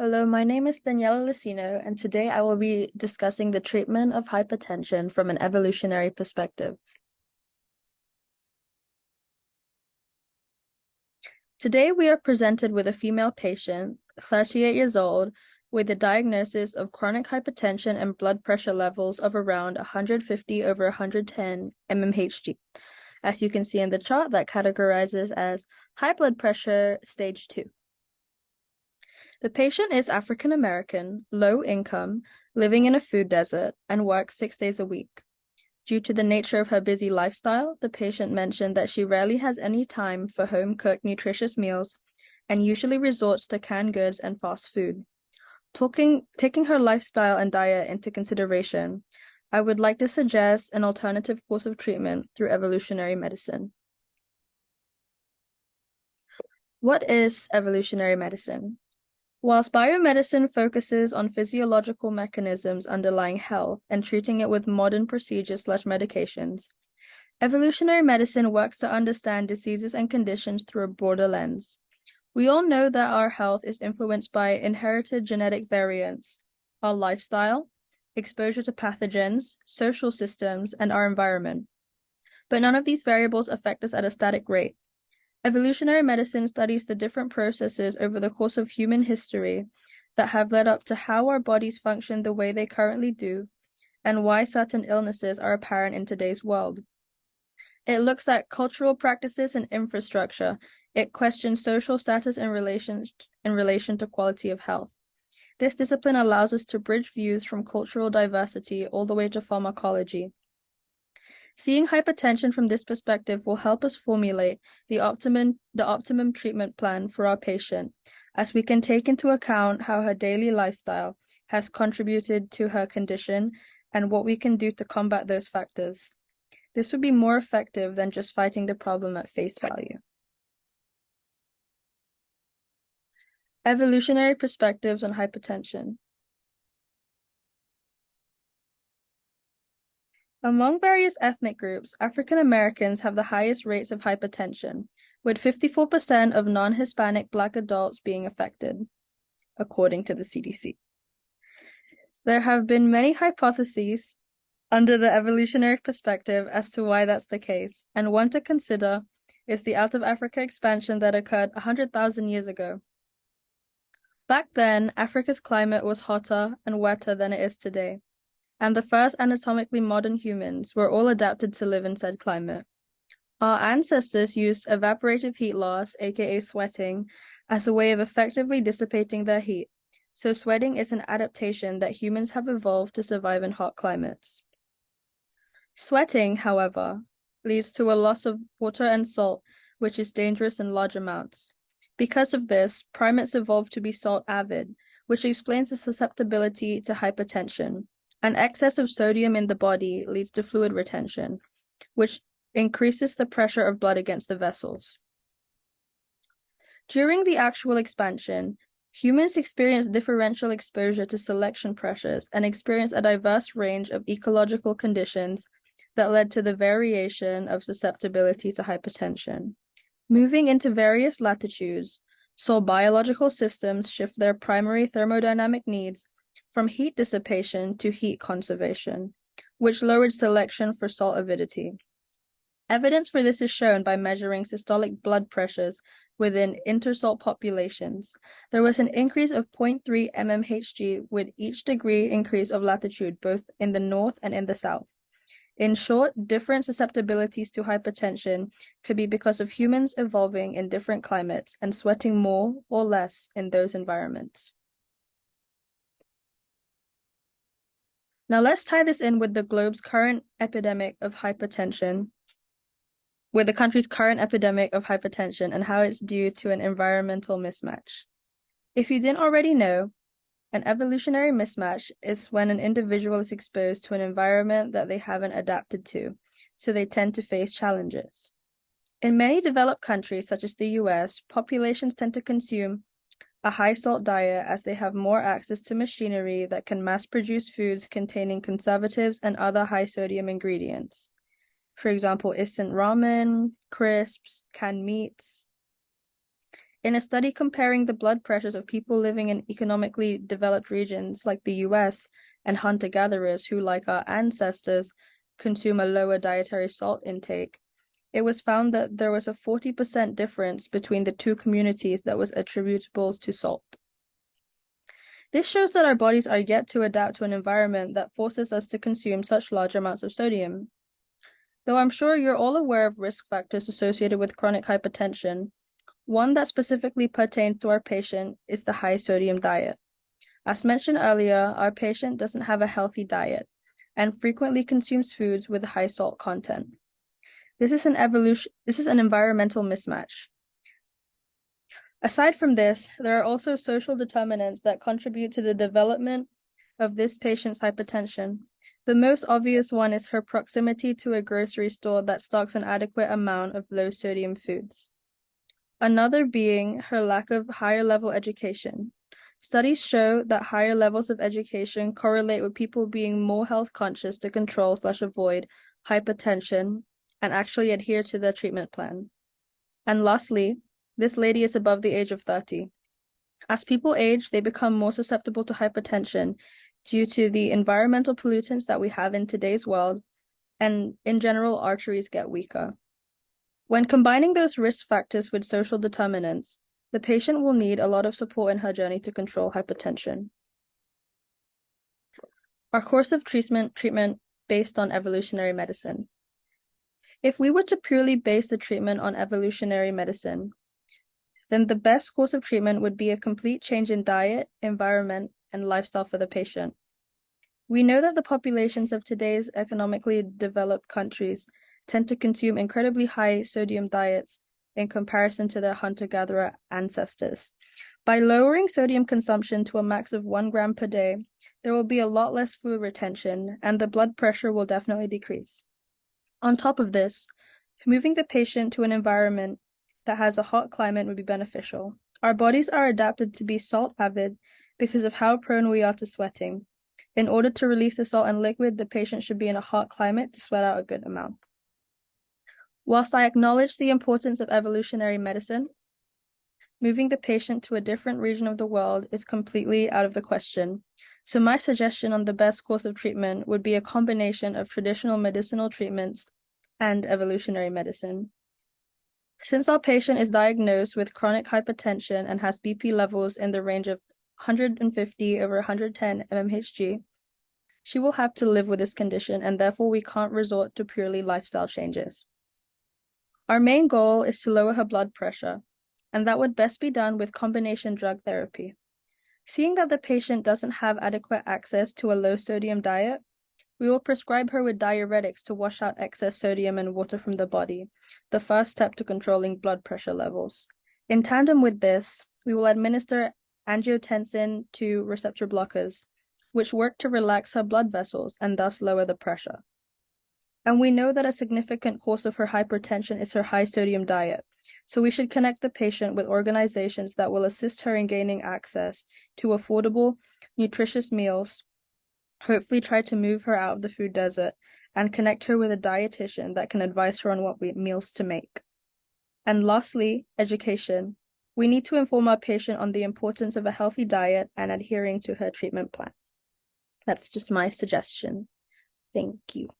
Hello, my name is Daniela Lucino, and today I will be discussing the treatment of hypertension from an evolutionary perspective. Today, we are presented with a female patient, 38 years old, with a diagnosis of chronic hypertension and blood pressure levels of around 150 over 110 mmHg. As you can see in the chart, that categorizes as high blood pressure stage 2. The patient is African American, low income, living in a food desert, and works 6 days a week. Due to the nature of her busy lifestyle, the patient mentioned that she rarely has any time for home-cooked nutritious meals and usually resorts to canned goods and fast food. Taking her lifestyle and diet into consideration, I would like to suggest an alternative course of treatment through evolutionary medicine. What is evolutionary medicine? Whilst biomedicine focuses on physiological mechanisms underlying health and treating it with modern procedures/medications, evolutionary medicine works to understand diseases and conditions through a broader lens. We all know that our health is influenced by inherited genetic variants, our lifestyle, exposure to pathogens, social systems, and our environment. But none of these variables affect us at a static rate. Evolutionary medicine studies the different processes over the course of human history that have led up to how our bodies function the way they currently do, and why certain illnesses are apparent in today's world. It looks at cultural practices and infrastructure. It questions social status in relation to quality of health. This discipline allows us to bridge views from cultural diversity all the way to pharmacology. Seeing hypertension from this perspective will help us formulate the optimum treatment plan for our patient, as we can take into account how her daily lifestyle has contributed to her condition and what we can do to combat those factors. This would be more effective than just fighting the problem at face value. Evolutionary perspectives on hypertension. Among various ethnic groups, African Americans have the highest rates of hypertension, with 54% of non-Hispanic Black adults being affected, according to the CDC. There have been many hypotheses under the evolutionary perspective as to why that's the case, and one to consider is the out of Africa expansion that occurred 100,000 years ago. Back then, Africa's climate was hotter and wetter than it is today, and the first anatomically modern humans were all adapted to live in said climate. Our ancestors used evaporative heat loss, aka sweating, as a way of effectively dissipating their heat, so sweating is an adaptation that humans have evolved to survive in hot climates. Sweating, however, leads to a loss of water and salt, which is dangerous in large amounts. Because of this, primates evolved to be salt-avid, which explains the susceptibility to hypertension. An excess of sodium in the body leads to fluid retention, which increases the pressure of blood against the vessels. During the actual expansion, humans experience differential exposure to selection pressures and experience a diverse range of ecological conditions that led to the variation of susceptibility to hypertension. Moving into various latitudes saw biological systems shift their primary thermodynamic needs from heat dissipation to heat conservation, which lowered selection for salt avidity. Evidence for this is shown by measuring systolic blood pressures within intersalt populations. There was an increase of 0.3 mmHg with each degree increase of latitude, both in the north and in the south. In short, different susceptibilities to hypertension could be because of humans evolving in different climates and sweating more or less in those environments. Now let's tie this in with the globe's current epidemic of hypertension, with the country's current epidemic of hypertension and how it's due to an environmental mismatch. If you didn't already know, an evolutionary mismatch is when an individual is exposed to an environment that they haven't adapted to, so they tend to face challenges. In many developed countries, such as the US, populations tend to consume a high-salt diet as they have more access to machinery that can mass-produce foods containing conservatives and other high-sodium ingredients. For example, instant ramen, crisps, canned meats. In a study comparing the blood pressures of people living in economically developed regions like the US and hunter-gatherers who, like our ancestors, consume a lower dietary salt intake, it was found that there was a 40% difference between the two communities that was attributable to salt. This shows that our bodies are yet to adapt to an environment that forces us to consume such large amounts of sodium. Though I'm sure you're all aware of risk factors associated with chronic hypertension, one that specifically pertains to our patient is the high sodium diet. As mentioned earlier, our patient doesn't have a healthy diet and frequently consumes foods with high salt content. This is an environmental mismatch. Aside from this, there are also social determinants that contribute to the development of this patient's hypertension. The most obvious one is her proximity to a grocery store that stocks an adequate amount of low sodium foods. Another being her lack of higher level education. Studies show that higher levels of education correlate with people being more health conscious to control/avoid hypertension and actually adhere to their treatment plan. And lastly, this lady is above the age of 30. As people age, they become more susceptible to hypertension due to the environmental pollutants that we have in today's world, and in general, arteries get weaker. When combining those risk factors with social determinants, the patient will need a lot of support in her journey to control hypertension. Our course of treatment based on evolutionary medicine. If we were to purely base the treatment on evolutionary medicine, then the best course of treatment would be a complete change in diet, environment, and lifestyle for the patient. We know that the populations of today's economically developed countries tend to consume incredibly high sodium diets in comparison to their hunter-gatherer ancestors. By lowering sodium consumption to a max of 1 gram per day, there will be a lot less fluid retention, and the blood pressure will definitely decrease. On top of this, moving the patient to an environment that has a hot climate would be beneficial. Our bodies are adapted to be salt avid because of how prone we are to sweating. In order to release the salt and liquid, the patient should be in a hot climate to sweat out a good amount. Whilst I acknowledge the importance of evolutionary medicine, moving the patient to a different region of the world is completely out of the question. So my suggestion on the best course of treatment would be a combination of traditional medicinal treatments and evolutionary medicine. Since our patient is diagnosed with chronic hypertension and has BP levels in the range of 150 over 110 mmHg, she will have to live with this condition, and therefore we can't resort to purely lifestyle changes. Our main goal is to lower her blood pressure, and that would best be done with combination drug therapy. Seeing that the patient doesn't have adequate access to a low-sodium diet, we will prescribe her with diuretics to wash out excess sodium and water from the body, the first step to controlling blood pressure levels. In tandem with this, we will administer angiotensin II receptor blockers, which work to relax her blood vessels and thus lower the pressure. And we know that a significant cause of her hypertension is her high sodium diet, so we should connect the patient with organizations that will assist her in gaining access to affordable, nutritious meals, hopefully try to move her out of the food desert, and connect her with a dietitian that can advise her on what meals to make. And lastly, education. We need to inform our patient on the importance of a healthy diet and adhering to her treatment plan. That's just my suggestion. Thank you.